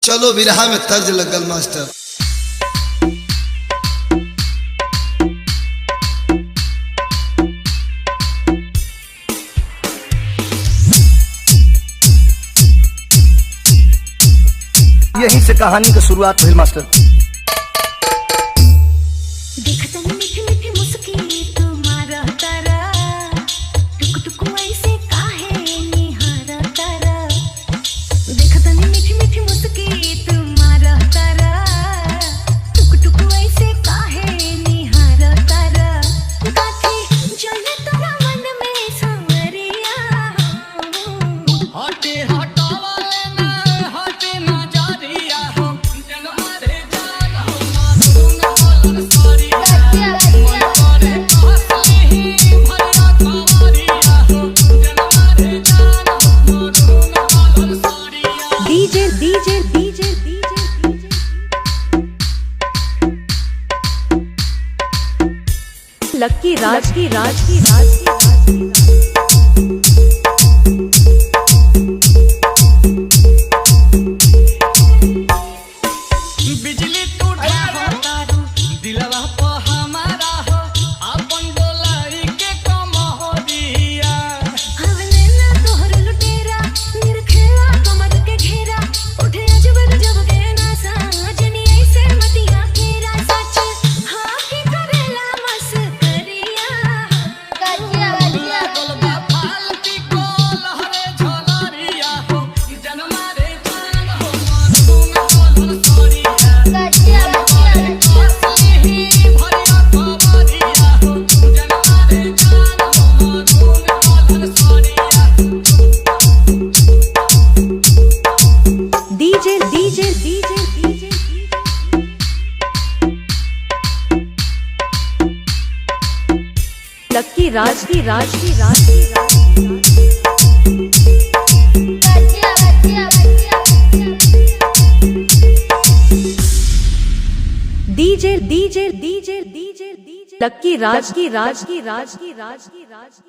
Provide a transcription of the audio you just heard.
चलो विरहा में तर्ज लगल मास्टर। यहीं से कहानी का शुरुआत हुई मास्टर। लक्की राज की बिजली टूटा हो तारू दिलवा पे हमारा हो अपन डोलाई के कमरिया हवले ना तोहर लुटेरा निरखेला कमर के घेरा उठे अजब गजब के नासा जनी ऐसे मतिया फेरा सच हां की करेला मस्करिया गजिया गोलबा फालती को लहरे झलरिया हो जनमा रे जान हो मन में सरिया गजिया डीजे लक्की राज की डीजे लक्की राज की